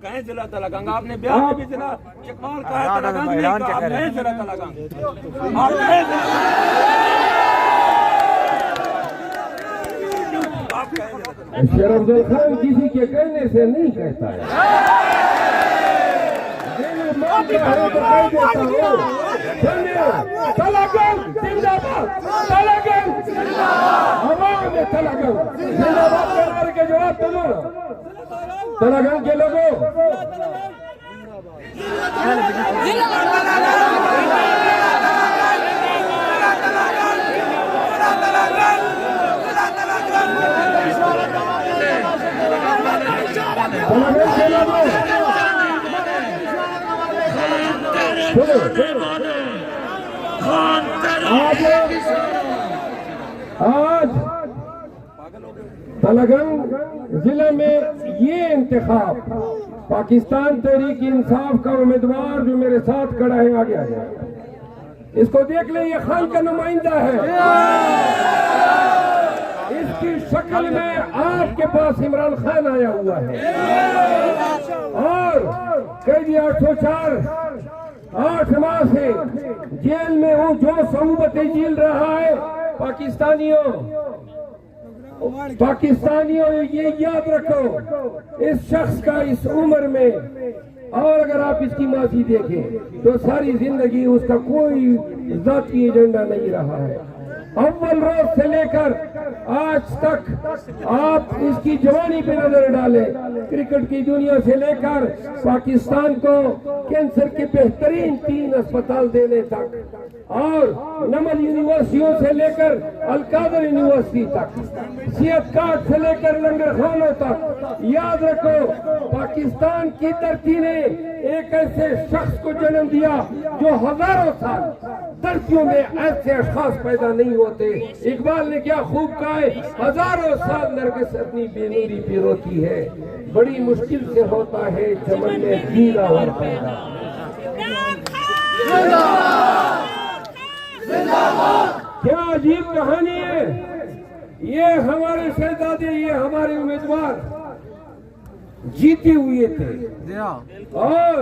कहीं जिला तलागंग आपने ब्याह में भी जिला इकबाल का है तलागंग नहीं कहा, आप कहीं जिला तलागंग आप शेर अफजल खान किसी के कहने से नहीं कहता है, तलागंग जिंदाबाद, तलागंग आवाम में तलागंग जिंदाबाद के जवाब तो दो ना तलागंग के लोगों। आज तलागंग जिले में ये इंतखाब पाकिस्तान तहरीक इंसाफ का उम्मीदवार जो मेरे साथ खड़ा है आगे आ जाए, इसको देख ले, ये खान का नुमाइंदा है। इसकी शक्ल में आपके पास इमरान खान आया हुआ है और कैदी 804 8 माह से जेल में वो जो सऊबतें झेल रहा है पाकिस्तानियों ये याद रखो, इस शख्स का इस उम्र में, और अगर आप इसकी माजी देखें तो सारी जिंदगी उसका कोई जाती एजेंडा नहीं रहा है। अव्वल रोज से लेकर आज तक आप इसकी जवानी पे नजर डालें, क्रिकेट की दुनिया से लेकर पाकिस्तान को कैंसर के बेहतरीन 3 अस्पताल देने तक और नमल यूनिवर्सिटियों से लेकर अलकादर यूनिवर्सिटी तक, सेहत कार्ड से लेकर लंगर खानों तक, याद रखो पाकिस्तान की धरती ने एक ऐसे शख्स को जन्म दिया जो हजारों साल धरतियों में ऐसे अशखास पैदा नहीं होते। इकबाल ने क्या खूब कहा है, हजारों साल नरगिस अपनी बेनूरी पे रोती है, बड़ी मुश्किल से होता है चमन में जीरा और पैदा। क्या अजीब कहानी है, ये हमारे शहजादे, ये हमारे उम्मीदवार जीते हुए थे और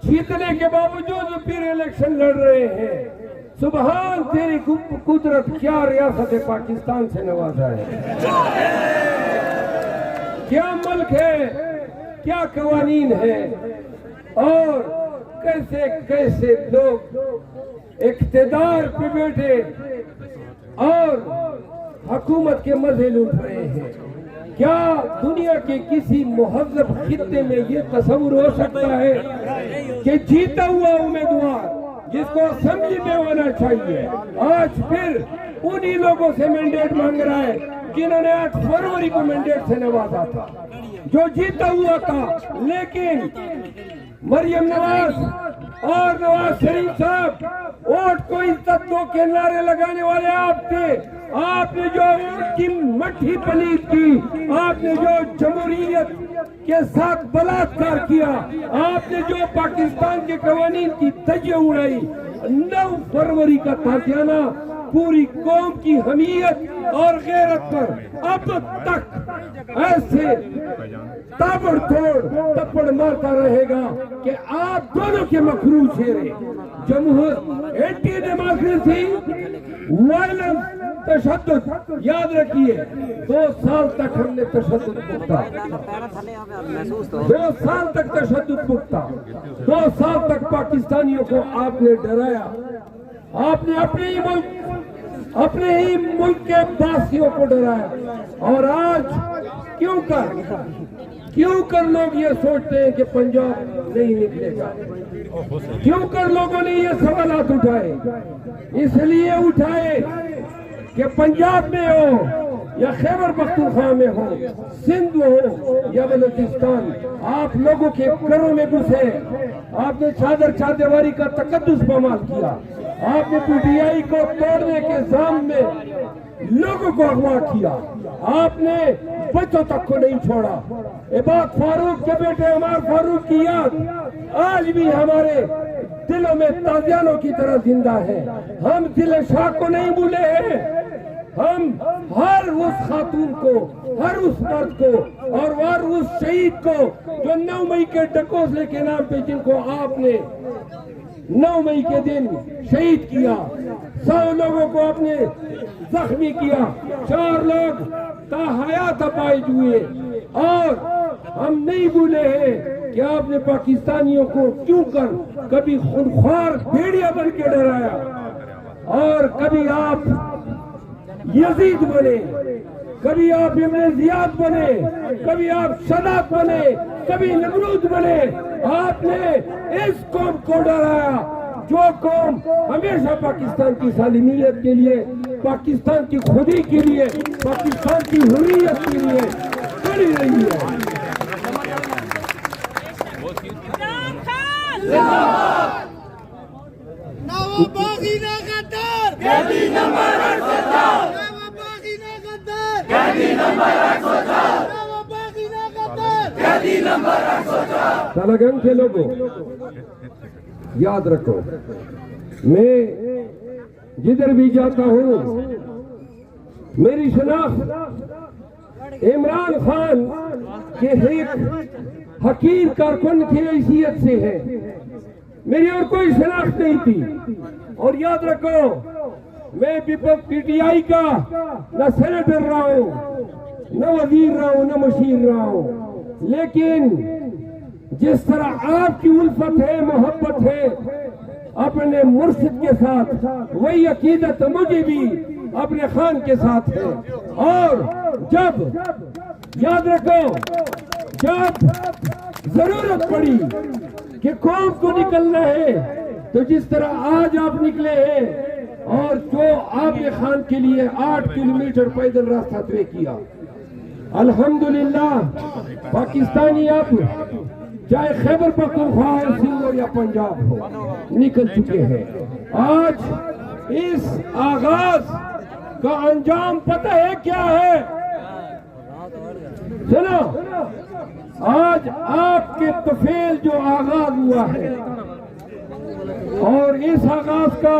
जीतने के बावजूद फिर इलेक्शन लड़ रहे हैं। सुबहान तेरी कुदरत, क्या रियासत पाकिस्तान से नवाजा है, क्या मुल्क है, क्या कवानीन है और कैसे कैसे लोग इख्तिदार पे बैठे और हुकूमत के मजे लूट रहे हैं। क्या दुनिया के किसी मुहज़्ज़ब खित्ते में ये तस्वुर हो सकता है कि जीता हुआ उम्मीदवार जिसको असेंबली में होना चाहिए आज फिर उन्हीं लोगों से मैंडेट मांग रहा है जिन्होंने 8 फरवरी को मैंडेट से नवाजा था, जो जीता हुआ था। लेकिन मरियम नवाज और नवाज शरीफ साहब वोट को इज्जत दो के नारे लगाने वाले आप थे। आपने जो उनकी मट्ठी पलीद की, आपने जो जमहूरियत के साथ बलात्कार किया, आपने जो पाकिस्तान के कवानीन की धज्जियां उड़ाई, 9 फरवरी का ताज़ियाना पूरी कौम की हमीयत और गैरत पर अब तक ऐसे ताबड़तोड़ थप्पड़ मारता रहेगा कि आप दोनों के मखरू चेहरे जमहूर एंटी डेमोक्रेसी वायलेंस तशद्दुद, याद रखिए 2 साल तक हमने तशद्दुद भुगता, 2 साल तक तशद्दुद भुगता, 2 साल तक पाकिस्तानियों को आपने डराया, आपने अपने ही मुल्क के वासियों को डराया। और आज क्यों कर लोग ये सोचते हैं कि पंजाब नहीं निकलेगा, क्यों कर लोगों ने ये सवालात उठाए, इसलिए उठाए कि पंजाब में हो या खैबर पख्तूनख्वा में हो, सिंध हो या बलूचिस्तान, आप लोगों के घरों में घुसे, आपने चादरवारी का तकद्दुस पामाल किया, आपने पीटीआई को तोड़ने के जाम में लोगों को अगवा किया, आपने बच्चों तक को नहीं छोड़ा। ये बात फारूक के बेटे उमर फारूक की याद आज भी हमारे दिलों में ताज़ियानों की तरह जिंदा है। हम दिल शाह को नहीं भूले हैं, हम हर उस खातून को, हर उस मर्द को और हर उस शहीद को जो 9 मई के डकोसले के नाम पे जिनको आपने 9 मई के दिन शहीद किया, 100 लोगों को आपने जख्मी किया, 4 लोग ताहयात अपाहिज हुए, और हम नहीं भूले हैं कि आपने पाकिस्तानियों को क्यों कर कभी खूनख्वार भेड़िया बन के डराया, और कभी आप यजीद बने, कभी आप इब्न जियाद बने, कभी आप सदात बने, कभी नमरूद बने। आपने इस कौम को डराया जो कौम हमेशा पाकिस्तान की सालिमियत के लिए, पाकिस्तान की खुदी के लिए, पाकिस्तान की हुर्रियत के लिए खड़ी रही है। तलगंग के लोगों, याद रखो, मैं जिधर भी जाता हूँ मेरी शनाख्त इमरान खान के एक हकीर कारकुन की हैसियत से है, मेरी और कोई शनाख्त नहीं थी। और याद रखो, मैं पीटीआई का न सेनेटर रहा हूँ, न वजीर रहा हूँ, न मशीर रहा हूँ, लेकिन जिस तरह आपकी उल्फत है, मोहब्बत है अपने मुर्शिद के साथ, वही अकीदत मुझे भी अपने खान के साथ है। और जब याद रखो, जब जरूरत पड़ी कि कौम को निकलना है, तो जिस तरह आज आप निकले हैं और जो आपने खान के लिए 8 किलोमीटर पैदल रास्ता तय किया, अल्हम्दुलिल्लाह पाकिस्तानी अब चाहे खैबर पख्तूनख्वा हो, सिंध या पंजाब हो, निकल चुके हैं। आज इस आगाज का अंजाम पता है क्या है? सुनो, आज आपके तफेल जो आगाज हुआ है, और इस आगाज का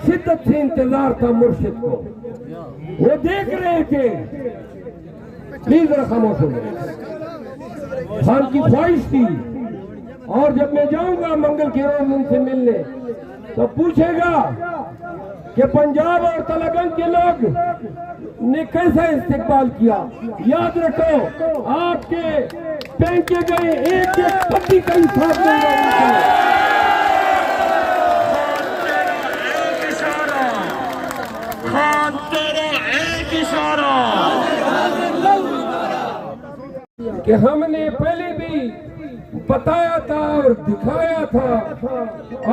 शिद्दत से इंतजार था मुर्शिद को, वो देख रहे थे। प्लीज जरा खामोश हो गए। खान की ख्वाहिश थी, और जब मैं जाऊंगा मंगल के रोज उनसे मिलने, तो पूछेगा कि पंजाब और तलगंग के लोग ने कैसा इस्तेकबाल किया। याद रखो, आपके फेंके गए एक एक पत्ती का हिसाब देगा। खान तेरा एक इशारा कि हमने पहले भी बताया था और दिखाया था।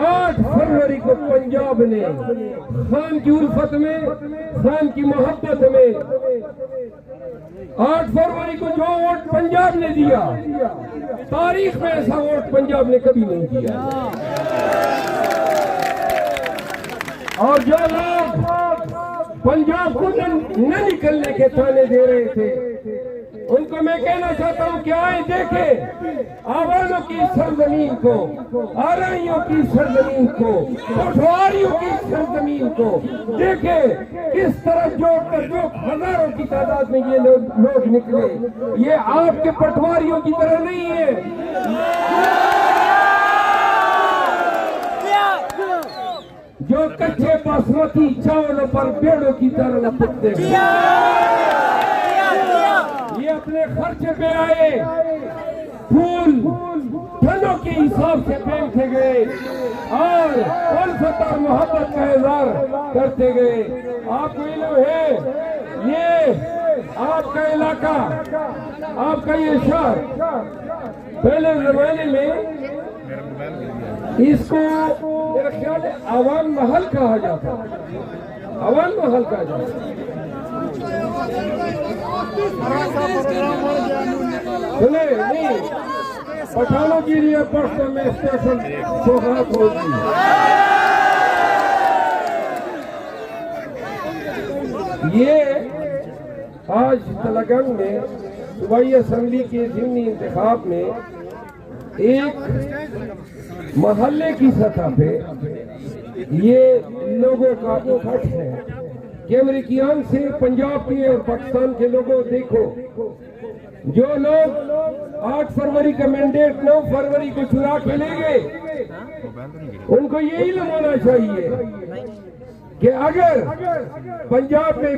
8 फरवरी को पंजाब ने खान की उल्फत में, खान की मोहब्बत में, 8 फरवरी को जो वोट पंजाब ने दिया, तारीख में ऐसा वोट पंजाब ने कभी नहीं दिया। और जो लोग पंजाब को न निकलने के ताने दे रहे थे, उनको मैं कहना चाहता हूं कि आए देखें आवाज़ों की सरजमीन को, आराइयों की सरजमीन को, पटवारियों की सरजमीन को देखें किस तरह जो हजारों की तादाद में ये लोग निकले। ये आपके पटवारियों की तरह नहीं है, जो कच्चे बासमती चावलों पर पेड़ों की तरह लपकते हैं। ये अपने खर्चे पे आए, फूल फलों के हिसाब से पहनते गए और उल्फत और मोहब्बत का इजहार करते गए। आपको इल्म है, ये आपका इलाका, आपका ये शहर, पहले जमाने में इसको मेरा ख्याल है आवाम महल कहा जाता, आवाम महल कहा जाता। सुने नहीं, पठानों के लिए परसों में स्पेशल सौगात होगी। ये आज तलगंग में सूबाई असम्बली के ज़िमनी इंतखाब में एक मोहल्ले की सतह पे ये लोगों का इकट्ठ है कि अमेरिकी आंख से पंजाब के और पाकिस्तान के लोगों देखो, जो लोग 8 फरवरी का मैंडेट 9 फरवरी को चुरा के ले गए, उनको ये इल्म होना चाहिए कि अगर पंजाब में